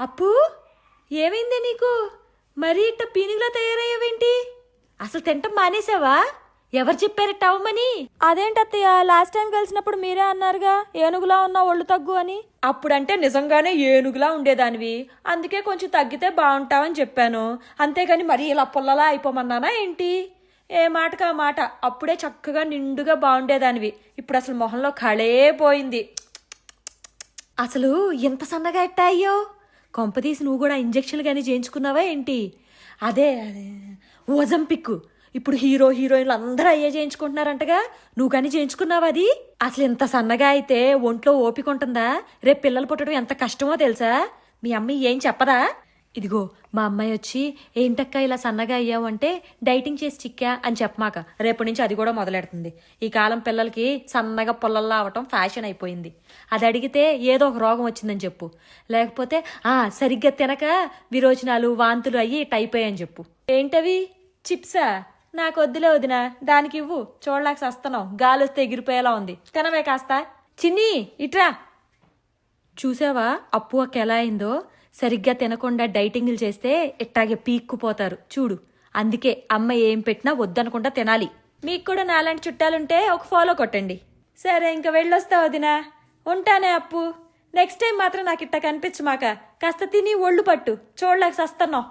అప్పు ఏమైందే నీకు? మరీ ఇట్ట పీనుగులా తయారయ్యావేంటి? అసలు తింటం మానేసావా? ఎవరు చెప్పారట అవ్వమని? అదేంటత్తయ్య, లాస్ట్ టైం కలిసినప్పుడు మీరే అన్నారుగా ఏనుగులా ఉన్నా ఒళ్ళు తగ్గు అని. అప్పుడంటే నిజంగానే ఏనుగులా ఉండేదానివి, అందుకే కొంచెం తగ్గితే బాగుంటావని చెప్పాను. అంతేగాని మరీ ఇలా పుల్లలా అయిపోమన్నానా ఏంటి? ఏ మాటకా మాట. అప్పుడే చక్కగా నిండుగా బాగుండేదానివి, ఇప్పుడు అసలు మొహంలో కళే పోయింది. అసలు ఎంత సన్నగా ఎట్టా అయ్యో? కొంపదీసి నువ్వు కూడా ఇంజక్షన్లు కానీ చేయించుకున్నావా ఏంటి? అదే ఓజంపిక్ ఇప్పుడు హీరో హీరోయిన్లు అందరూ అయ్యే చేయించుకుంటున్నారంటగా, నువ్వు కానీ చేయించుకున్నావా అది? అసలు ఇంత సన్నగా అయితే ఒంట్లో ఓపిక ఉంటుందా? రేపు పిల్లలు పుట్టడం ఎంత కష్టమో తెలుసా? మీ అమ్మ ఏం చెప్పదా? ఇదిగో మా అమ్మాయి వచ్చి ఏంటక్క ఇలా సన్నగా అయ్యావు అంటే డైటింగ్ చేసి చిక్కా అని చెప్పమాక, రేపటి నుంచి అది కూడా మొదలెడుతుంది. ఈ కాలం పిల్లలకి సన్నగా పొల్లల్లా అవటం ఫ్యాషన్ అయిపోయింది. అది అడిగితే ఏదో ఒక రోగం వచ్చిందని చెప్పు, లేకపోతే సరిగ్గా తినక విరోచనాలు వాంతులు అయ్యి టైపోయాయని చెప్పు. ఏంటవి? చిప్సా? నాకు వద్దులే వదినా, దానికి ఇవ్వు. చూడలేక వస్తున్నావు, గాలి వస్తే ఎగిరిపోయేలా ఉంది. తినవే కాస్త. చిన్ని ఇట్రా. చూసావా అప్పు అక్క ఎలా అయిందో? సరిగ్గా తినకుండా డైటింగ్లు చేస్తే ఇట్టాగే పీక్కుపోతారు చూడు. అందుకే అమ్మ ఏం పెట్టినా వద్దనకుండా తినాలి. మీకు కూడా నాలాంటి చుట్టాలుంటే ఒక ఫాలో కొట్టండి. సరే ఇంక వెళ్ళొస్తావు వదినా, ఉంటానే అప్పు. నెక్స్ట్ టైం మాత్రం నాకు ఇట్ట కనిపించమాక, కాస్త తిని ఒళ్ళు పట్టు, చూడలేక వస్తున్నావు.